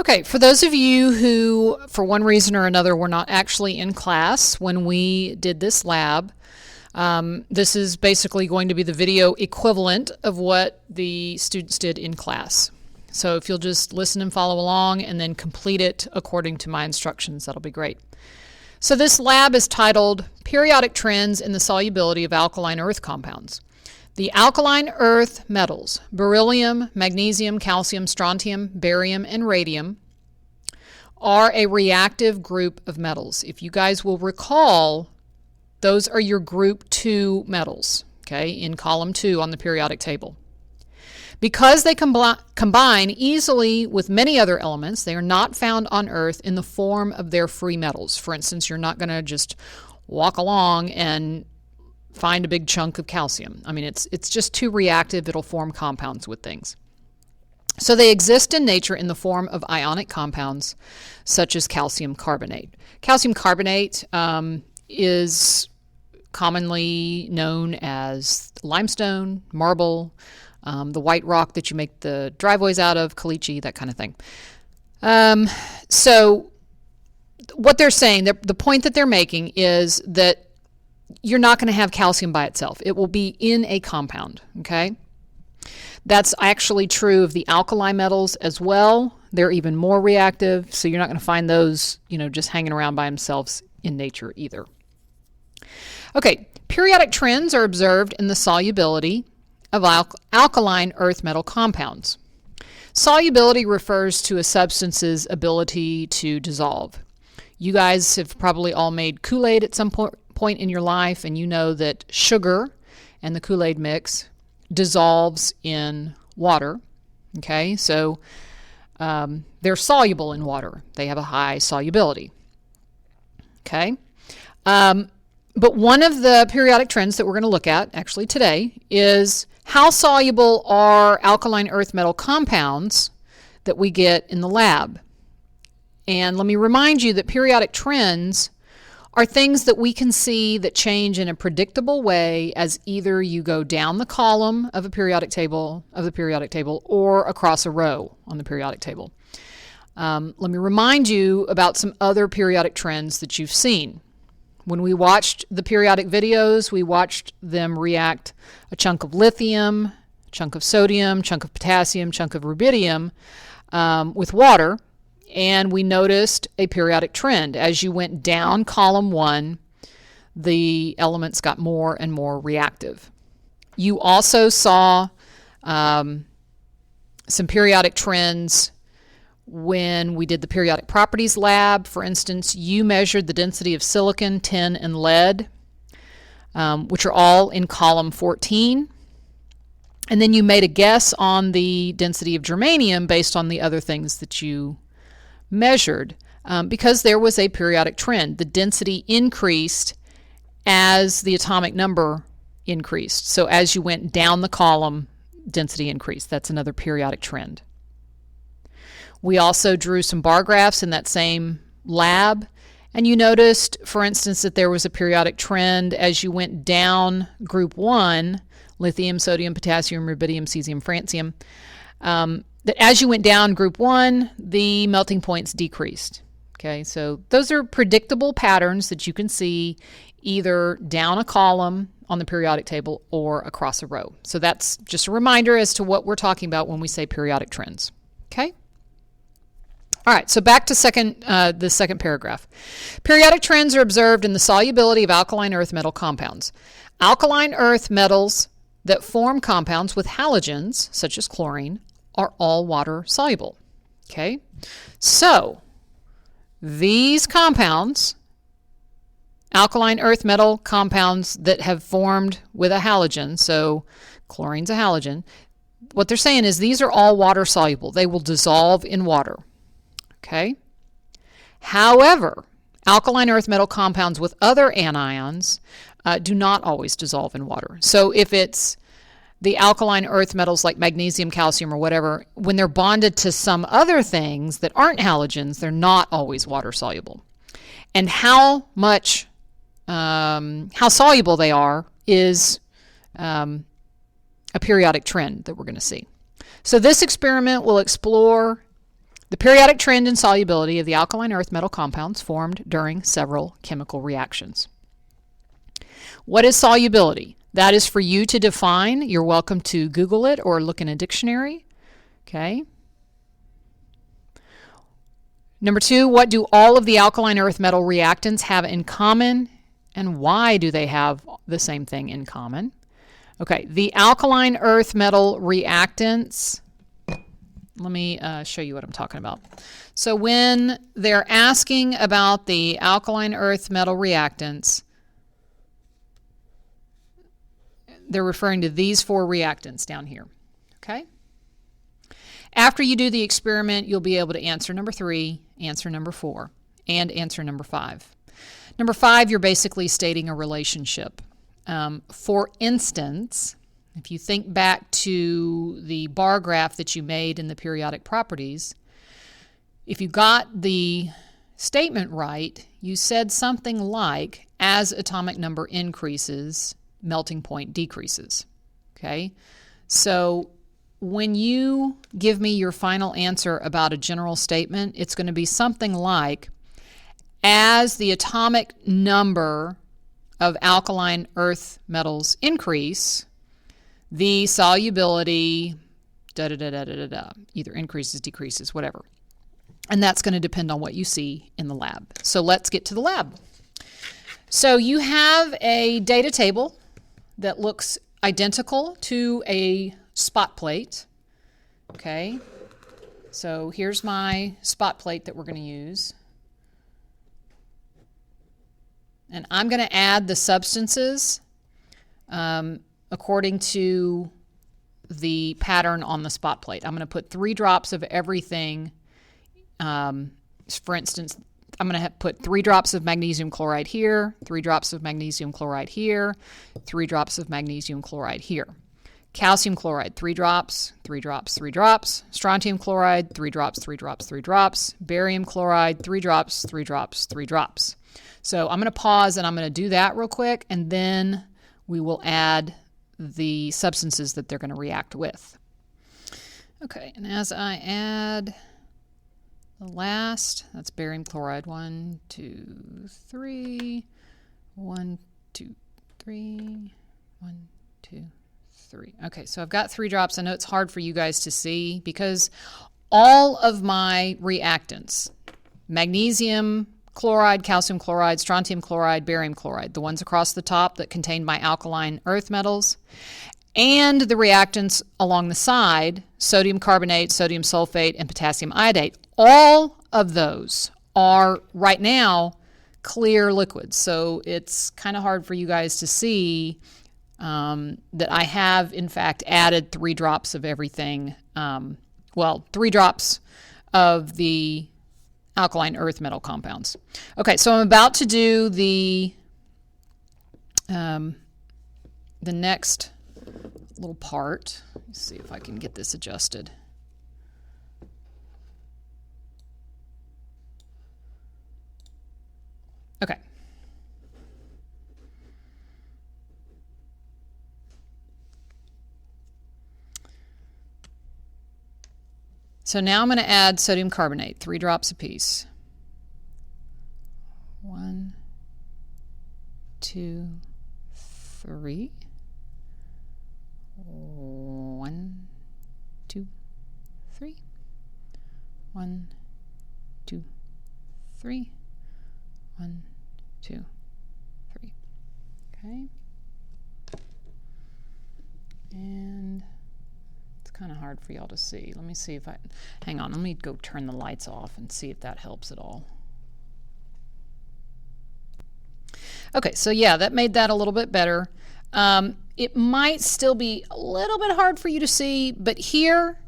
Okay, for those of you who, for one reason or another, were not actually in class when we did this lab, this is basically going to be the video equivalent of what the students did in class. So if you'll just listen and follow along and then complete it according to my instructions, that'll be great. So this lab is titled Periodic Trends in the Solubility of Alkaline Earth Compounds. The alkaline earth metals, beryllium, magnesium, calcium, strontium, barium, and radium, are a reactive group of metals. If you guys will recall, those are your group 2 metals, okay, in column 2 on the periodic table. Because they combine easily with many other elements, they are not found on Earth in the form of their free metals. For instance, you're not going to just walk along and find a big chunk of calcium. I mean, it's just too reactive. It'll form compounds with things. So they exist in nature in the form of ionic compounds, such as calcium carbonate. Calcium carbonate is commonly known as limestone, marble, the white rock that you make the driveways out of, caliche, that kind of thing. So what they're saying, the point that they're making is that you're not going to have calcium by itself. It will be in a compound, okay? That's actually true of the alkali metals as well. They're even more reactive, so you're not going to find those, just hanging around by themselves in nature either. Okay, periodic trends are observed in the solubility of alkaline earth metal compounds. Solubility refers to a substance's ability to dissolve. You guys have probably all made Kool-Aid at some point in your life, and you know that sugar and the Kool-Aid mix dissolves in water. Okay, so they're soluble in water. They have a high solubility. Okay, but one of the periodic trends that we're going to look at actually today is how soluble are alkaline earth metal compounds that we get in the lab. And let me remind you that periodic trends are things that we can see that change in a predictable way as either you go down the column of a periodic table or across a row on the periodic table. Let me remind you about some other periodic trends that you've seen. When we watched the periodic videos, we watched them react a chunk of lithium, a chunk of sodium, chunk of potassium, chunk of rubidium with water. And we noticed a periodic trend. As you went down column 1, the elements got more and more reactive. You also saw some periodic trends when we did the periodic properties lab. For instance, you measured the density of silicon, tin, and lead, which are all in column 14. And then you made a guess on the density of germanium based on the other things that you measured, because there was a periodic trend. The density increased as the atomic number increased. So as you went down the column, density increased. That's another periodic trend. We also drew some bar graphs in that same lab, and you noticed, for instance, that there was a periodic trend as you went down group 1, lithium, sodium, potassium, rubidium, cesium, francium, that as you went down group 1, the melting points decreased. Okay, so those are predictable patterns that you can see either down a column on the periodic table or across a row. So that's just a reminder as to what we're talking about when we say periodic trends. Okay? All right, so back to the second paragraph. Periodic trends are observed in the solubility of alkaline earth metal compounds. Alkaline earth metals that form compounds with halogens, such as chlorine, are all water soluble. Okay, so these compounds, alkaline earth metal compounds that have formed with a halogen, so chlorine's a halogen, what they're saying is these are all water soluble. They will dissolve in water. Okay, however, alkaline earth metal compounds with other anions do not always dissolve in water. So if it's the alkaline earth metals like magnesium, calcium, or whatever, when they're bonded to some other things that aren't halogens, they're not always water soluble. And how soluble they are is a periodic trend that we're going to see. So this experiment will explore The periodic trend in solubility of the alkaline earth metal compounds formed during several chemical reactions. What is solubility? That is for you to define. You're welcome to Google it or look in a dictionary. Okay. Number 2, what do all of the alkaline earth metal reactants have in common, and why do they have the same thing in common? Okay, the alkaline earth metal reactants, let me show you what I'm talking about. So when they're asking about the alkaline earth metal reactants, they're referring to these 4 reactants down here. Okay? After you do the experiment, you'll be able to answer number 3, answer number 4, and answer number 5. Number 5, you're basically stating a relationship. For instance, if you think back to the bar graph that you made in the periodic properties, if you got the statement right, you said something like, as atomic number increases, melting point decreases. Okay? So when you give me your final answer about a general statement, it's going to be something like, as the atomic number of alkaline earth metals increase, the solubility either increases, decreases, whatever. And that's going to depend on what you see in the lab. So let's get to the lab. So you have a data table that looks identical to a spot plate. Okay, so here's my spot plate that we're going to use. And I'm going to add the substances according to the pattern on the spot plate. I'm going to put 3 drops of everything. For instance, I'm going to put 3 drops of magnesium chloride here, 3 drops of magnesium chloride here, 3 drops of magnesium chloride here. Calcium chloride, 3 drops, 3 drops, 3 drops. Strontium chloride, 3 drops, 3 drops, 3 drops. Barium chloride, 3 drops, 3 drops, 3 drops. So I'm going to pause and I'm going to do that real quick, and then we will add the substances that they're going to react with. Okay, and as I add the last, that's barium chloride, 1, 2, 3, 1, 2, 3, 1, 2, 3. Okay, so I've got 3 drops. I know it's hard for you guys to see because all of my reactants, magnesium chloride, calcium chloride, strontium chloride, barium chloride, the ones across the top that contain my alkaline earth metals, and the reactants along the side, sodium carbonate, sodium sulfate, and potassium iodate, all of those are right now clear liquids. So it's kind of hard for you guys to see that I have, in fact, added 3 drops of everything. 3 drops of the alkaline earth metal compounds. Okay, so I'm about to do the next little part. Let's see if I can get this adjusted. Okay. So now I'm going to add sodium carbonate, 3 drops apiece. 1, 2, 3. 1, 2, 3. 1, 2, 3. 1, 2, 3. Okay. And it's kind of hard for y'all to see. Let me see if I, hang on, let me go turn the lights off and see if that helps at all. Okay, so yeah, that made that a little bit better. It might still be a little bit hard for you to see, but here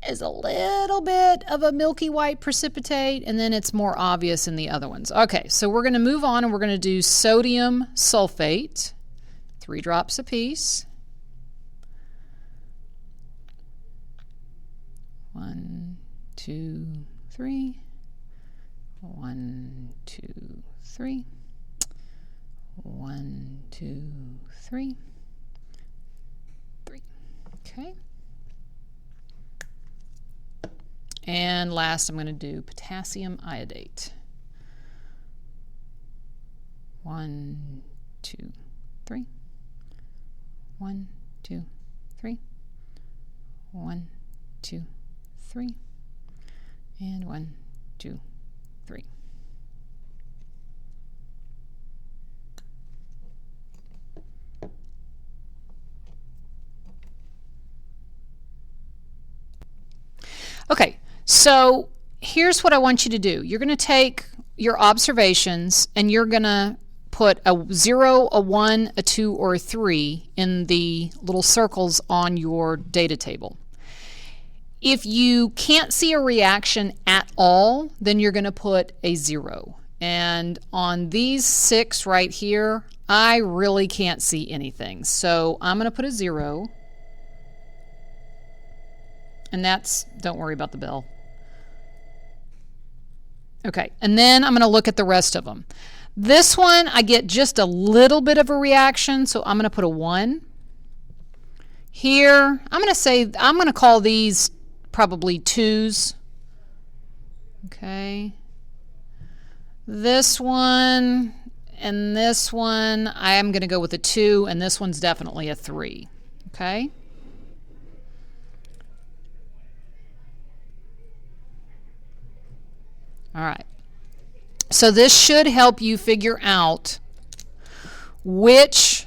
is a little bit of a milky white precipitate, and then it's more obvious in the other ones. Okay, so we're going to move on and we're going to do sodium sulfate, 3 drops apiece. 1, 2, 3. 1, 2, 3. 1, 2, 3. 3. Okay. And last, I'm going to do potassium iodate. 1, 2, 3. 1, 2, 3. 1, 2, 3. And 1, 2, 3. Okay, so here's what I want you to do. You're going to take your observations and you're going to put a 0, a 1, a 2, or a 3 in the little circles on your data table. If you can't see a reaction at all, then you're going to put a 0. And on these 6 right here, I really can't see anything. So I'm going to put a 0. And that's, don't worry about the bell. Okay, and then I'm going to look at the rest of them. This one, I get just a little bit of a reaction, so I'm going to put a 1. Here, I'm going to call these probably 2s. Okay. This one and this one, I am going to go with a 2, and this one's definitely a 3. Okay. All right. So this should help you figure out which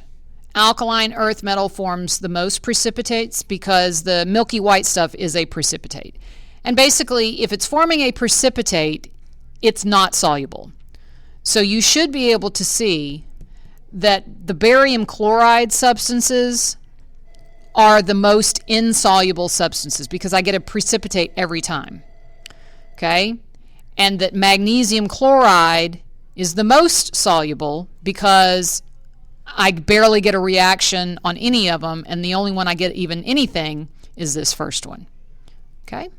alkaline earth metal forms the most precipitates, because the milky white stuff is a precipitate. And basically, if it's forming a precipitate, it's not soluble. So you should be able to see that the barium chloride substances are the most insoluble substances because I get a precipitate every time. Okay? And that magnesium chloride is the most soluble because I barely get a reaction on any of them, and the only one I get even anything is this first one. Okay?